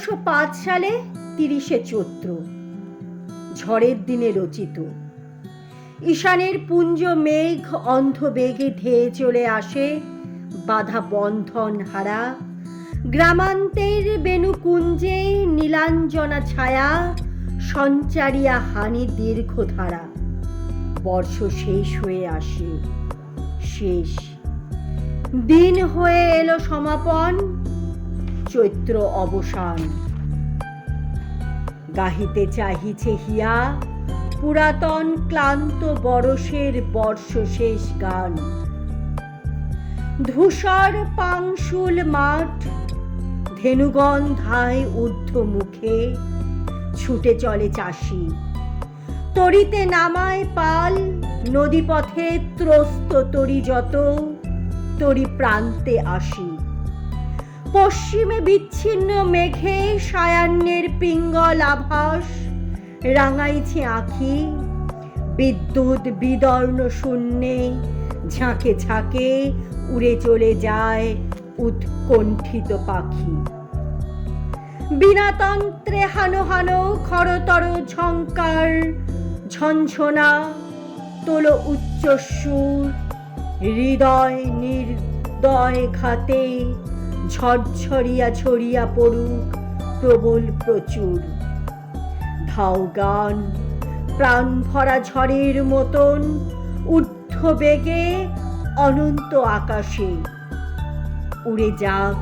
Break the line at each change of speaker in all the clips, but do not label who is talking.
1805 সালে 30শে চৈত্র, ঝড়ের দিনে রচিত। ঈশানের পুঞ্জ মেঘ অন্ধ বেগে ধেয়ে চলে আসে বাধা বন্ধন হারা গ্রামান্তের বেণুকুঞ্জে নীলাঞ্জনা ছায়া সঞ্চারিয়া হানি দীর্ঘধারা। বর্ষ শেষ হয়ে আসে, শেষ দিন হয়ে এলো সমাপন, চৈত্র অবসান। গাহিতে চাহিছে হিয়া পুরাতন ক্লান্ত বরষের বর্ষ শেষ গান। ধূসর পাংশুল মাঠ, ধেনুগণ ধায় ঊর্ধ্ব মুখে, ছুটে চলে চাষি। তরিতে নামায় পাল, নদীপথে ত্রস্ত তরি যত, তরি প্রান্তে আসি। পশ্চিমে বিচ্ছিন্ন মেঘে সায়াহ্নের পিঙ্গল আভাস রাঙাইছে আঁখি। বিদ্যুৎ বিদর্ণ শূন্যে ঝাঁকে ঝাঁকে উড়ে চলে যায় উৎকণ্ঠিত পাখি। বিনাতন্ত্রে হানো হানো খরতর ঝঙ্কার ঝঞ্ঝনা, তোলো উচ্চস্বর, হৃদয় নির্দয় ঘাতে ঝরঝরিয়া ছড়িয়া পড়ুক প্রবল প্রচুর। ধাও গান প্রাণ ভরা ঝড়ের মতন ঊর্ধ্ব বেগে অনন্ত আকাশে। উড়ে যাক,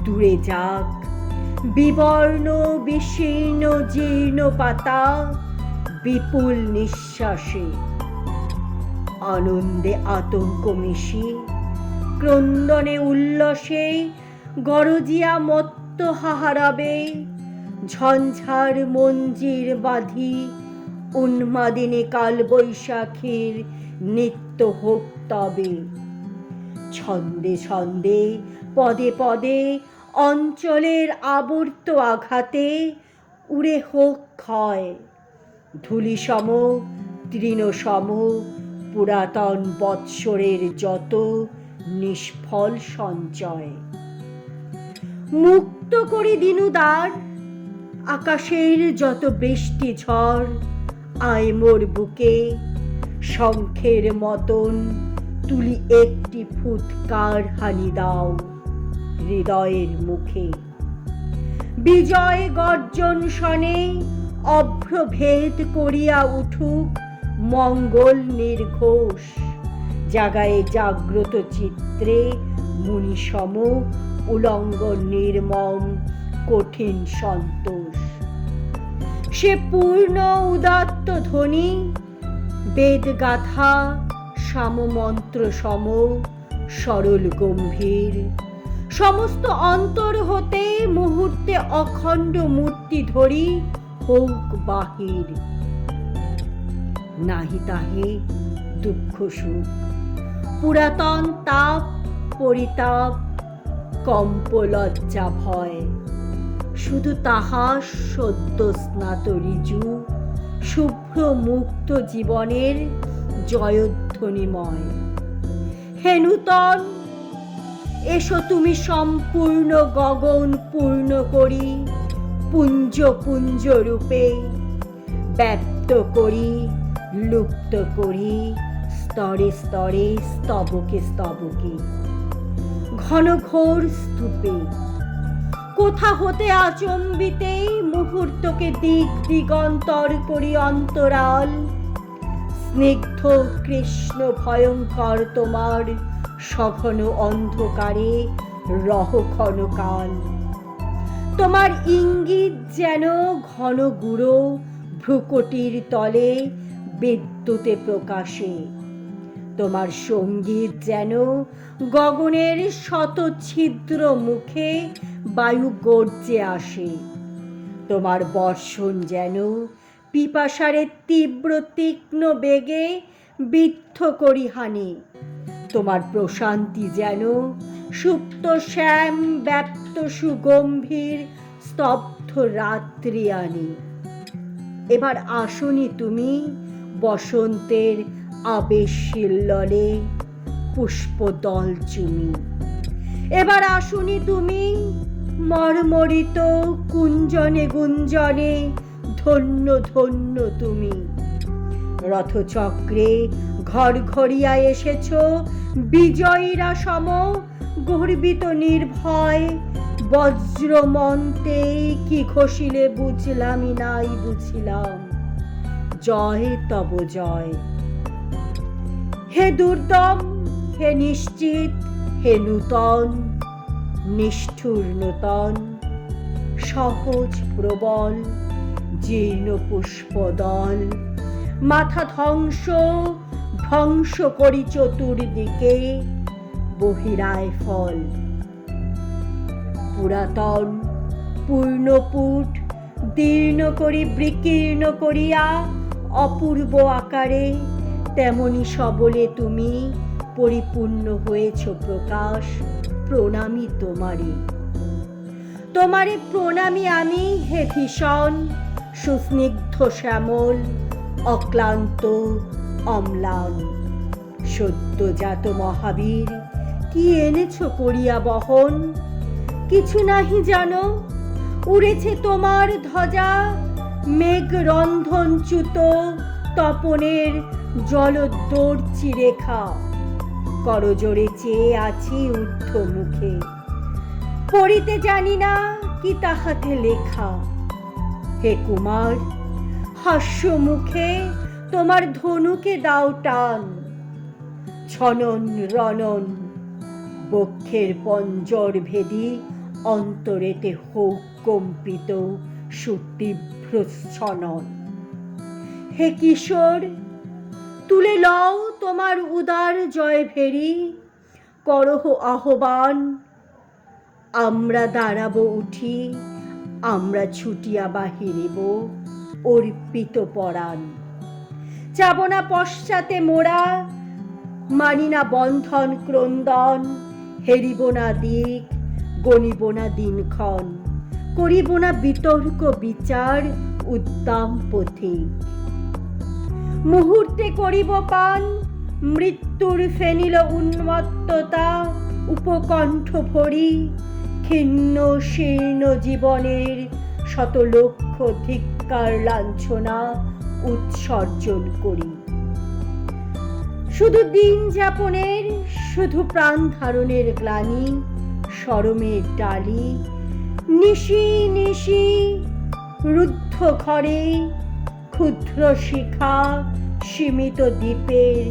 দূরে যাক, বিবর্ণ বিশীর্ণ জীর্ণ পাতা বিপুল নিঃশ্বাসে। আনন্দে আতঙ্ক মিশি, ক্রন্দনে উল্লসে গরজিয়া মত্ত হাহারাবে। ঝঞ্ঝার মঞ্জির বাঁধি উন্মাদিনী কাল বৈশাখীর নিত্য হোক তবে। ছন্দে ছন্দে পদে পদে অঞ্চলের আবর্ত আঘাতে উড়ে হোক ক্ষয়। ধূলিসম তৃণসম পুরাতন বৎসরের যত নিষ্ফল সঞ্চয়। মুক্ত করি দিনুদ্বার, আকাশের যত বৃষ্টি ঝড় আয় মোর বুকে। শঙ্খের মতন তুলি একটি ফুৎকার হানি দাও হৃদয়ের মুখে। বিজয় গর্জন শনে অভ্রভেদ করিয়া উঠুক মঙ্গল নির্ঘোষ। জাগায়ে জাগ্রত চিত্রে মুনিসম উলঙ্গ নির্মম কঠিন সন্তোষ। সে পূর্ণ উদাত্ত ধ্বনি বেদ গাথা সামমন্ত্র সম সরল গম্ভীর। সমস্ত অন্তর হতে মুহূর্তে অখণ্ড মূর্তি ধরি হোক বাহির। নাহি তাহে দুঃখ সুখ, পুরাতন তাপ পরিতাপ কম্প লজ্জা ভয়। শুধু তাহা সদ্য স্নাত ঋজু শুভ্র মুক্ত জীবনের জয়ধ্বনিময়। হে নূতন, এসো তুমি সম্পূর্ণ গগন পূর্ণ করি পুঞ্জ পুঞ্জ রূপে। ব্যক্ত করি লুপ্ত করি স্তরে স্তরে স্তবকে স্তবকে। ঘন ঘোর স্তূপে কোথা হতে আচম্বিতে মুহূর্তকে দিক দিগন্তর করি অন্তরাল। স্নিগ্ধ কৃষ্ণ ভয়ঙ্কর তোমার সঘন অন্ধকারে রহ ক্ষণকাল। তোমার ইঙ্গিত যেন ঘন গুঁড়ো ভ্রুকটির তলে বিদ্যুতে প্রকাশে। তোমার সঙ্গীত যেন গগনের শত ছিদ্র মুখে বায়ু গর্জে আসে। তোমার বর্ষণ যেন পিপাসারে তীব্র তীক্ষ্ণ বেগে বিদ্ধ করি হানি। তোমার প্রশান্তি যেন সুপ্ত শ্যাম ব্যাপ্ত সুগম্ভীর স্তব্ধ রাত্রি আনি। এবার আসনি তুমি বসন্তের আবেশ শিল্ললে পুষ্পদল চুমি। এবার আসনি তুমি মর্মরিত কুঞ্জনে গুঞ্জনে ধন্য ধন্য তুমি। রথচক্রে ঘর ঘরিয়া এসেছ বিজয়ীরা সম, গর্বিত নির্ভয়। বজ্রমন্তে কি ঘষিলে বুঝলামই নাই বুঝিলাম, জয় তব জয়। হে দুর্দম, হে নিশ্চিত, হে নূতন, নিষ্ঠুর নূতন, সহজ প্রবল, জীর্ণ পুষ্পদল। মাথা ধ্বংস ধ্বংস করি চতুর্দিকে, বহিরায় ফল। পুরাতন পূর্ণপুট দীর্ণ করি বিকীর্ণ করিয়া অপূর্ব আকারে, তেমনি সবলে তুমি পরিপূর্ণ হয়েছ প্রকাশ। প্রণামী তোমারে, তোমারে প্রণামী আমি হে ভীষণ সুস্নিগ্ধ শ্যামল, অক্লান্ত অম্লান। সদ্যজাত মহাবীর, কি এনেছ করিয়া বহন? কিছু নাহি জানো, উড়েছে তোমার ধ্বজা মেঘ রন্ধনচ্যুত তপনের জলদর্চি রেখা। করজোড়ে চেয়ে আছি ঊর্ধ্ব মুখে, পড়িতে জানি না কি তাহাতে লেখা। হে কুমার, হাস্য মুখে তোমার ধনুকে দাও টান। ছনন রণন বক্ষের পঞ্জর ভেদি, অন্তরেতে হোক কম্পিত সুতীব্র ছনন। হে কিশোর, তুলে লও তোমার উদার জয় ভেরি, করহ আহ্বান। আমরা দাঁড়াবো উঠি, আমরা ছুটিয়া বাহিরিব অর্পিত পরাণ। যাব না পশ্চাতে মোরা, মানি না বন্ধন ক্রন্দন। হেরিব না দিক, গণিব না দিনক্ষণ, করিব না বিতর্ক বিচার উদ্দাম পথিক। মুহূর্তে করিব পান মৃত্যুর ফেনিল উন্মত্ততা, উপকণ্ঠ ভরি ক্ষীণ শীর্ণ জীবনের শত লক্ষ ধিক্কার লাঞ্ছনা উৎসর্জন করি। শুধু দিন যাপনের, শুধু প্রাণ ধারণের গ্লানি, শরমের ডালি। নিশি নিশি রুদ্ধ ঘরে ক্ষুদ্র শিখা, সীমিত দ্বীপের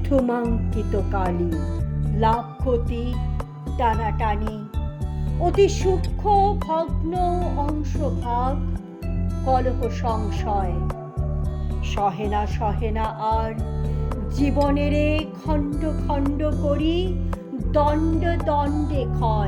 ধূমাঙ্কিত কালি। লাভ ক্ষতি টানাটানি, অতি সূক্ষ্ম ভগ্ন অংশভাগ, কলহ সংশয়। সহেনা সহেনা আর জীবনেরে খণ্ড খণ্ড করি দণ্ড দণ্ডে ক্ষয়।